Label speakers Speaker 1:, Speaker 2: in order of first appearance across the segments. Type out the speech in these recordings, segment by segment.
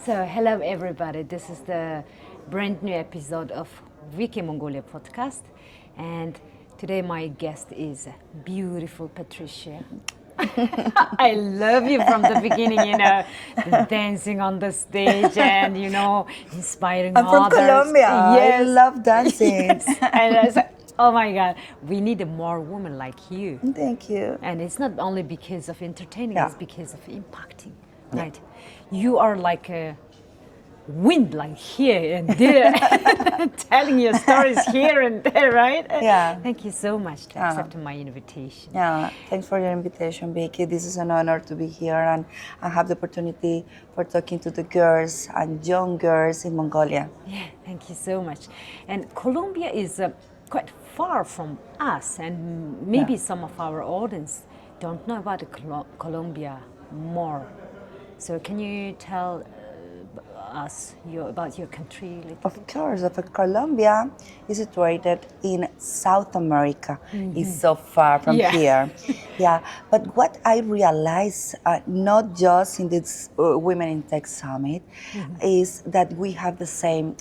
Speaker 1: So, hello everybody. This is the brand new episode of Vicky Mongolia podcast, and today my guest is beautiful Patricia. I love you from the beginning, the dancing on the stage and inspiring
Speaker 2: I'm from
Speaker 1: others.
Speaker 2: Colombia. I
Speaker 1: Yes,
Speaker 2: love dancing.
Speaker 1: yes. And I said, oh my God, we need more women like you.
Speaker 2: Thank you.
Speaker 1: And it's not only because of entertaining,
Speaker 2: Yeah.
Speaker 1: it's because of impacting, right? You are like a wind, like here and there, telling your stories here and there, right?
Speaker 2: Yeah.
Speaker 1: Thank you so much to accept my invitation.
Speaker 2: Yeah, thanks for your invitation, Vicky. This is an honor to be here and I have the opportunity for talking to the girls and young girls in Mongolia.
Speaker 1: Yeah, thank you so much. And Colombia is quite far from us, and maybe some of our audience don't know about Colombia more. So can you tell us about your country a little
Speaker 2: Of
Speaker 1: bit?
Speaker 2: course, Colombia is situated in South America. It's so far from
Speaker 1: Yeah.
Speaker 2: here. Yeah, but what I realize, not just in this Women in Tech Summit, is that we have the same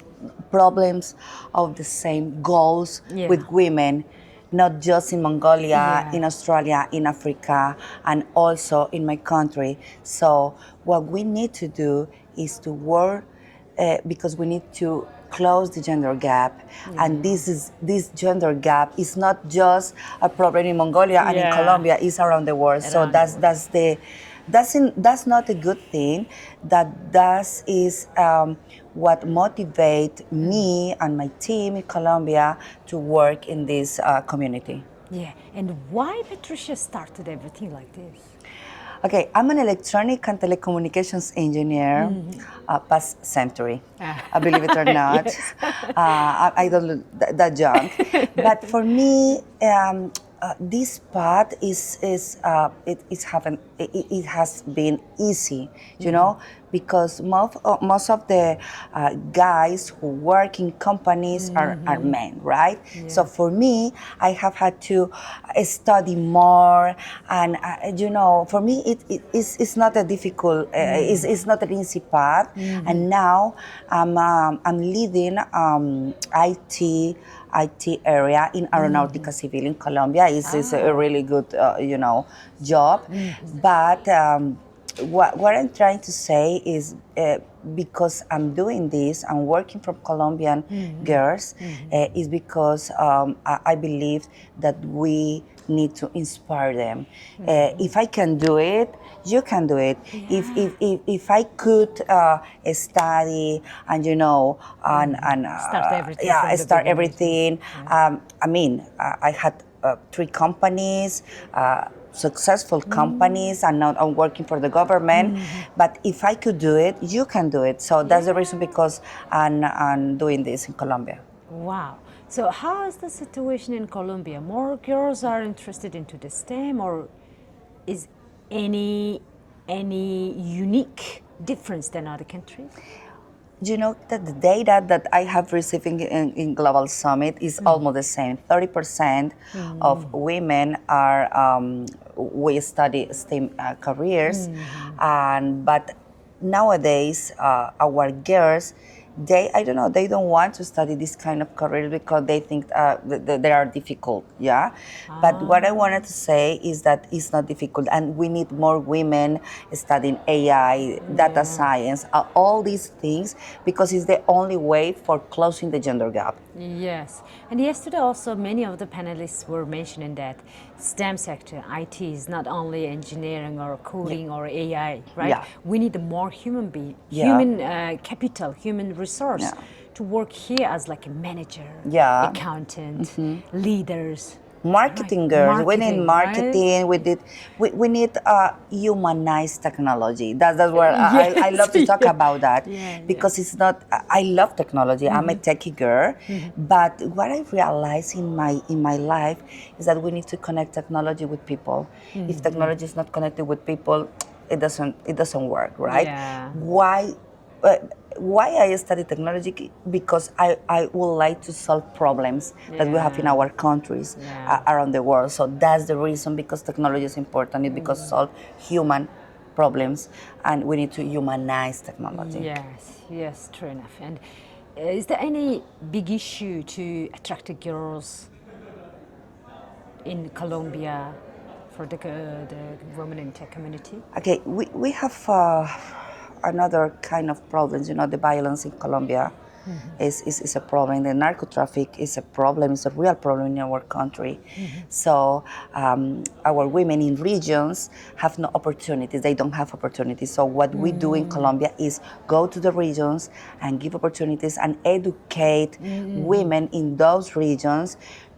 Speaker 2: problems of the same goals
Speaker 1: Yeah.
Speaker 2: with women. Not just in Mongolia,
Speaker 1: Yeah.
Speaker 2: in Australia, in Africa, and also in my country. So what we need to do is to work because we need to close the gender gap. And this gender gap is not just a problem in Mongolia and in
Speaker 1: Yeah.
Speaker 2: Colombia, it's around the world. So
Speaker 1: Around the
Speaker 2: that's not a good thing. That is what motivates me and my team in Colombia to work in this community.
Speaker 1: Yeah, and why Patricia started everything like this?
Speaker 2: Okay, I'm an electronic and telecommunications engineer, past century, believe it or not.
Speaker 1: Yes.
Speaker 2: I don't look that young. But for me, this path it has been easy, because most of the guys who work in companies are men, right? So for me, I have had to study more, and for me it's not a difficult, it's not an easy path. And now I'm leading IT area in Aeronautica Civil in Colombia. It's a really good, job. But what I'm trying to say is because I'm doing this, I'm working from Colombian girls, is because I believe that we need to inspire them. If I can do it, you can do it. If I could study and
Speaker 1: Start everything
Speaker 2: yeah,
Speaker 1: from the
Speaker 2: start
Speaker 1: beginning.
Speaker 2: everything. I had 3 companies. Successful companies, and now I'm working for the government. But if I could do it, you can do it. So that's the reason because I'm doing this in Colombia.
Speaker 1: Wow. So how is the situation in Colombia? More girls are interested into the STEM, or is any unique difference than other countries?
Speaker 2: You know that the data that I have received in Global Summit is almost the same. 30% of women are we study STEM careers, but nowadays our girls, I don't know, they don't want to study this kind of career because they think they are difficult, yeah? But what I wanted to say is that it's not difficult, and we need more women studying AI, data science, all these things, because it's the only way for closing the gender gap.
Speaker 1: Yes. And yesterday also many of the panelists were mentioning that STEM sector, IT, is not only engineering or coding or AI, right?
Speaker 2: Yeah.
Speaker 1: We need more human
Speaker 2: Yeah.
Speaker 1: human capital, human resource to work here as like a manager,
Speaker 2: Yeah.
Speaker 1: accountant, leaders.
Speaker 2: Marketing
Speaker 1: Right.
Speaker 2: girls, we need
Speaker 1: Marketing,
Speaker 2: marketing. We need humanized technology. That's where I love to talk
Speaker 1: Yes.
Speaker 2: about that,
Speaker 1: Yeah,
Speaker 2: because it's not. I love technology. I'm a techie girl, but what I realize in my life is that we need to connect technology with people. If technology is not connected with people, it doesn't work, right?
Speaker 1: Yeah.
Speaker 2: Why I study technology? Because I would like to solve problems that we have in
Speaker 1: Yeah.
Speaker 2: our countries
Speaker 1: Yeah.
Speaker 2: around the world. So that's the reason, because technology is important. It because solve human problems, and we need to humanize technology.
Speaker 1: Yes, yes, true enough. And is there any big issue to attract the girls in Colombia for the women in tech community?
Speaker 2: Okay, we have another kind of problems. The violence in Colombia is a problem. The narco traffic is a problem. It's a real problem in our country. So our women in regions have no opportunities. They don't have opportunities. So what we do in Colombia is go to the regions and give opportunities and educate women in those regions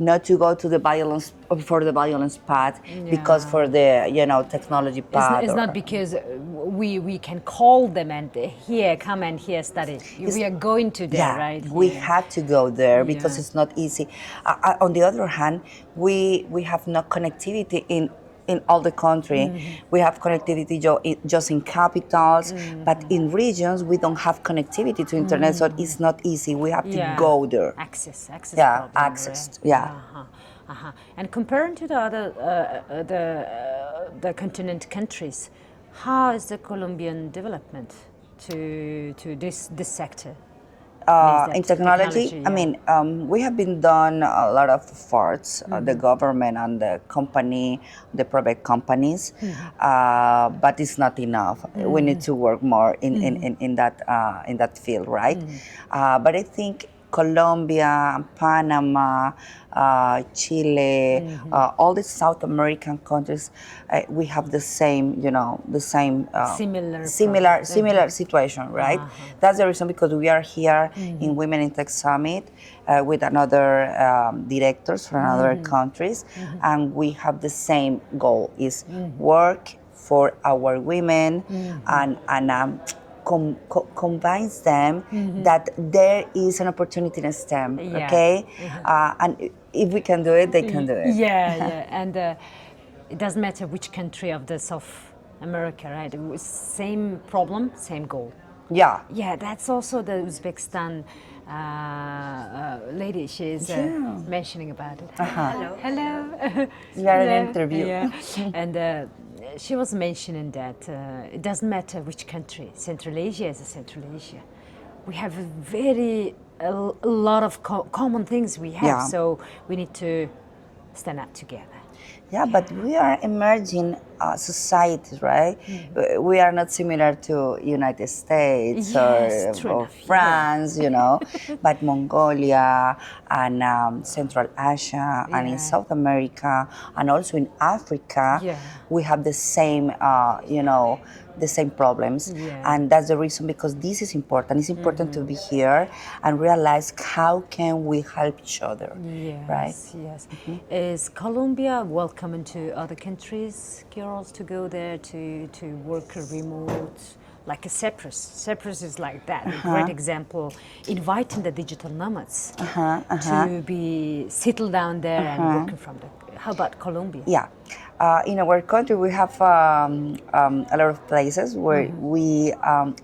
Speaker 2: not to go to the violence for the violence path because for the technology path.
Speaker 1: It's not because we can call them and here come and here study. We are going to there, right?
Speaker 2: We have to go there because it's not easy. On the other hand, we have no connectivity in all the country. We have connectivity just in capitals, but in regions we don't have connectivity to internet, so it's not easy. We have to go there.
Speaker 1: Access.
Speaker 2: Yeah,
Speaker 1: problem,
Speaker 2: access.
Speaker 1: Right?
Speaker 2: Yeah.
Speaker 1: And comparing to the other the continent countries, how is the Colombian development to this sector?
Speaker 2: In technology, I mean, we have been done a lot of efforts, the government and the company, the private companies, but it's not enough. We need to work more in that field, right? But I think Colombia, Panama, Chile, all the South American countries, we have the same, similar situation, right? That's the reason because we are here in Women in Tech Summit with another directors from other countries, and we have the same goal: is work for our women and combines them that there is an opportunity in STEM, okay? And if we can do it, they can do it.
Speaker 1: Yeah. And it doesn't matter which country of the South America, right? It was same problem, same goal.
Speaker 2: Yeah.
Speaker 1: Yeah, that's also the Uzbekistan lady. She's mentioning about it. Hello.
Speaker 2: We are an interview.
Speaker 1: Yeah. And she was mentioning that it doesn't matter which country. Central Asia is a Central Asia. We have a lot of common things we have, so we need to stand up together.
Speaker 2: Yeah, but we are emerging societies, right? We are not similar to United States or France, but Mongolia and Central Asia and in South America and also in Africa, we have the same, the same problems. And that's the reason because this is important. It's important to be here and realize how can we help each other, right?
Speaker 1: Yes. Is Colombia welcoming to other countries, girls to go there to work remote? Like Cyprus. Cyprus is like that. A great example, inviting the digital nomads to be settled down there and working from there. How about Colombia?
Speaker 2: Yeah. In our country, we have a lot of places where we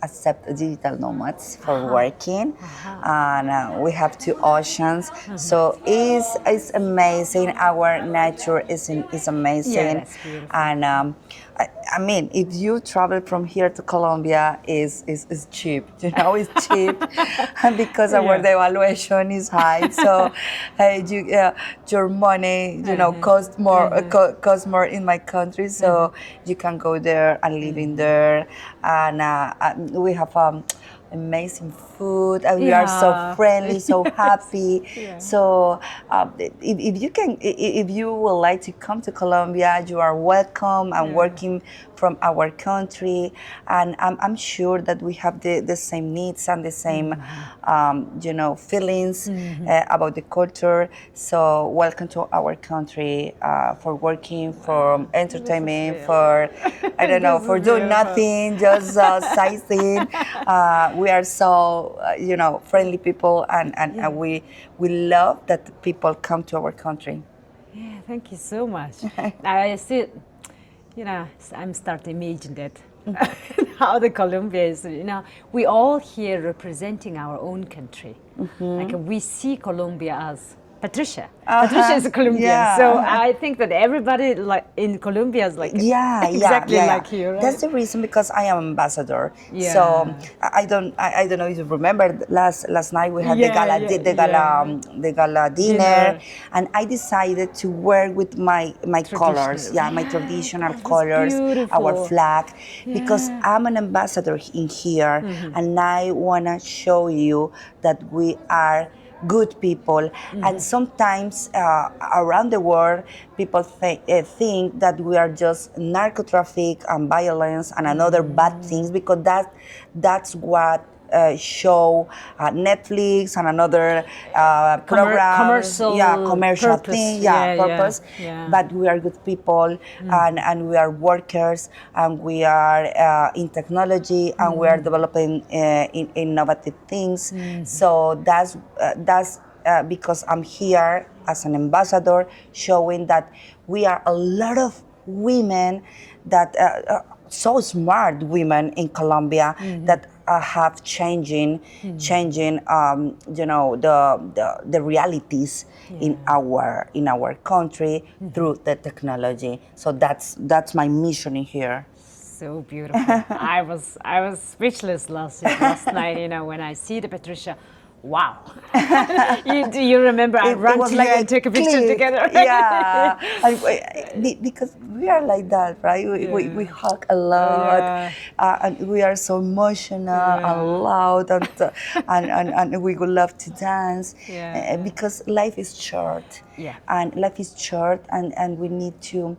Speaker 2: accept digital nomads for working, and we have 2 oceans. So it's amazing. Our nature is amazing,
Speaker 1: that's beautiful.
Speaker 2: and I mean, if you travel from here to Colombia, is cheap. It's cheap, because our devaluation is high. So your money, costs more in my country. So you can go there and live in there, and we have amazing food, and we are so friendly, so happy. So if you would like to come to Colombia, you are welcome and working from our country, and I'm sure that we have the same needs and the same feelings about the culture. So welcome to our country for working, for entertainment, for for doing nothing, just sightseeing. We are so friendly people, and we love that people come to our country.
Speaker 1: Yeah, thank you so much. I still, I'm starting to imagine that how the Colombia is. We all here representing our own country. Like we see Colombia as Patricia. Patricia is Colombian,
Speaker 2: yeah.
Speaker 1: so I think that everybody like in Colombia is like exactly like you, right?
Speaker 2: That's the reason, because I am ambassador.
Speaker 1: Yeah.
Speaker 2: So I don't know if you remember, last night we had the gala the gala dinner, and I decided to wear with my colors, my traditional colors, our flag, because I'm an ambassador in here, and I wanna show you that we are good people. And sometimes around the world, people think that we are just narco traffic and violence and another bad things, because that's what show Netflix and another programs, commercial
Speaker 1: purpose.
Speaker 2: thing, purpose.
Speaker 1: Yeah.
Speaker 2: But we are good people, and we are workers, and we are in technology, and we are developing innovative things. So that's because I'm here as an ambassador, showing that we are a lot of women that so smart women in Colombia that have changing the realities in our country through the technology. So that's my mission in here.
Speaker 1: So beautiful. I was speechless last night, when I see the Patricia. Wow. Do you remember I ran to you and took a picture together? Right?
Speaker 2: Yeah. Because we are like that, right? We hug a lot, and we are so emotional and loud, and we would love to dance, because life is short. And life is short, and we need to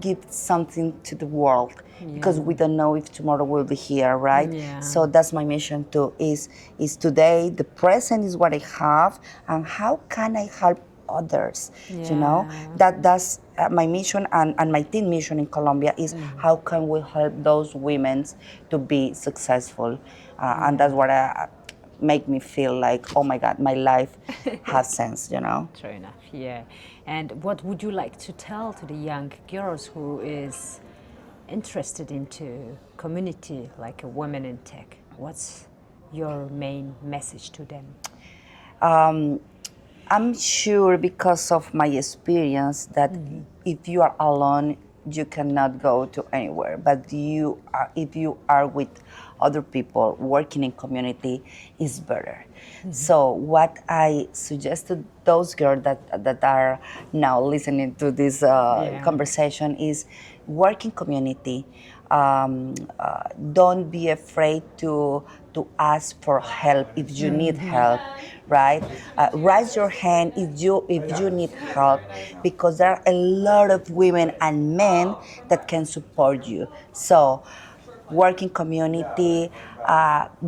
Speaker 2: give something to the world, because we don't know if tomorrow will be here, right? So that's my mission too, is today, the present is what I have, and how can I help others? That's my mission, and my team mission in Colombia is how can we help those women to be successful, and that's what make me feel like, oh my God, my life has sense,
Speaker 1: True enough, yeah. And what would you like to tell to the young girls who is interested into community like a woman in tech? What's your main message to them?
Speaker 2: I'm sure, because of my experience, that if you are alone, you cannot go to anywhere. But if you are with other people working in community, is better. So what I suggest to those girls that are now listening to this conversation is work in community. Don't be afraid to ask for help if you need help, right? Raise your hand if you need help, because there are a lot of women and men that can support you. So work in community,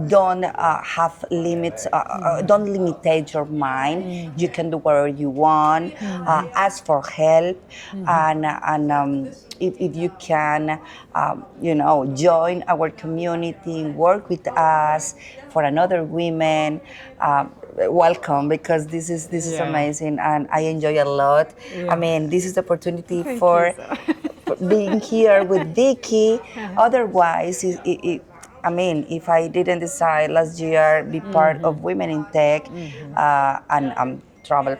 Speaker 2: don't have limits, don't limitate your mind. You can do whatever you want, ask for help, and if you can, join our community, work with us for another women, welcome, because this is amazing, and I enjoy a lot. I mean, this is the opportunity for being here with Vicky. Otherwise, if I didn't decide last year be part of Women in Tech, and travel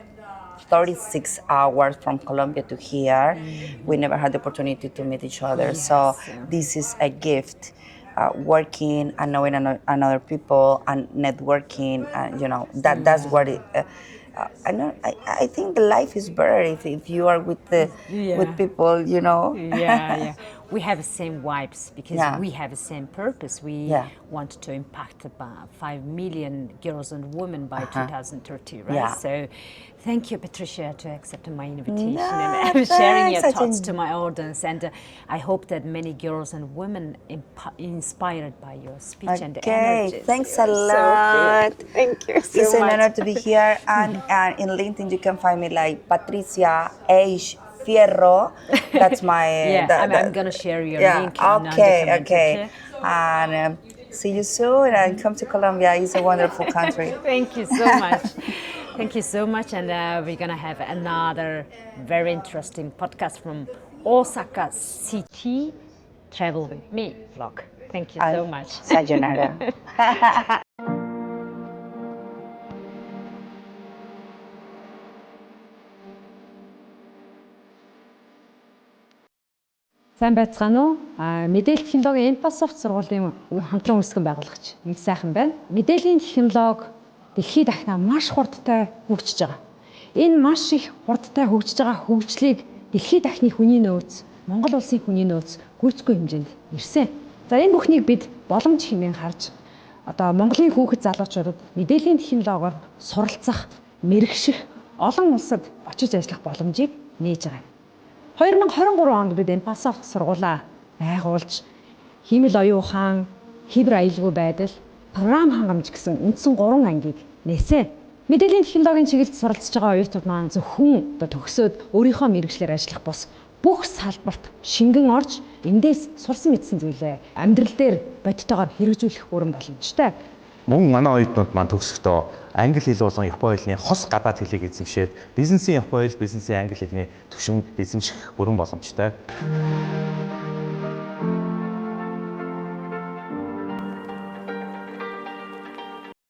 Speaker 2: 36 hours from Colombia to here, we never had the opportunity to meet each other. So this is a gift. Working and knowing another people and networking, that's what it. I think the life is better if you are with people,
Speaker 1: Yeah. We have the same vibes, because we have the same purpose. We want to impact about 5 million girls and women by 2030, right?
Speaker 2: Yeah.
Speaker 1: So thank you, Patricia, to accept my invitation and sharing your thoughts to my audience. And I hope that many girls and women inspired by your speech and the energy.
Speaker 2: Thanks a lot.
Speaker 1: Thank you so
Speaker 2: It's
Speaker 1: much.
Speaker 2: an honor to be here. And in LinkedIn, you can find me like Patricia H. Fierro. That's my.
Speaker 1: I'm gonna share your link.
Speaker 2: Okay. And see you soon. And come to Colombia. It's a wonderful country.
Speaker 1: Thank you so much. Thank you so much. And we're gonna have another very interesting podcast from Osaka City. Travel with me vlog. Thank you so much.
Speaker 2: Sayonara.
Speaker 3: Сайн байцгаана уу? Мэдээлэл технологийн Microsoft сургуулийн хамтран үүсгэн байгуулагч нэг сайхан байна. Мэдээллийн технологи дэлхийд дахинаа маш хурдтай хөгжиж байгаа. Энэ маш их хурдтай хөгжиж байгаа хөгжлийг дэлхийд дахины хүний нөөц, Монгол улсын хүний нөөц гүйцэтгэхгүй хэмжээнд ирсэн. За энэ бүхнийг бид боломж хэмээн харж одоо Монголын хүүхэд залуучуудад мэдээллийн технологиор суралцах, мэрэгших, олон улсад очиж ажиллах боломжийг нээж байгаа. 2023 онд бид Microsoft сургуулаа байгуулж хиймэл оюун ухаан, хибер аюулгүй байдал, програм хангамж гэсэн үндсэн 3 ангийг нээсэн. Мэдээллийн технологийн чиглэлд суралцж байгаа оюутнууд маань зөвхөн одоо төгсөөд өөрийнхөө мэргэжлэр ажиллах бус бүх салбарт шингэн орж эндээс сурсан мэдсэн зүйлээ амьдрал дээр бодитойгоор хэрэгжүүлэх бүрэн боломжтой.
Speaker 4: Мөн манай оюутнууд маань төгсөхдөө англи хэл болон япон хэлний хос гадаад хэлийг эзэмшээд бизнесийн япон хэл, бизнесийн англи хэлний түвшин эзэмших бүрэн боломжтой.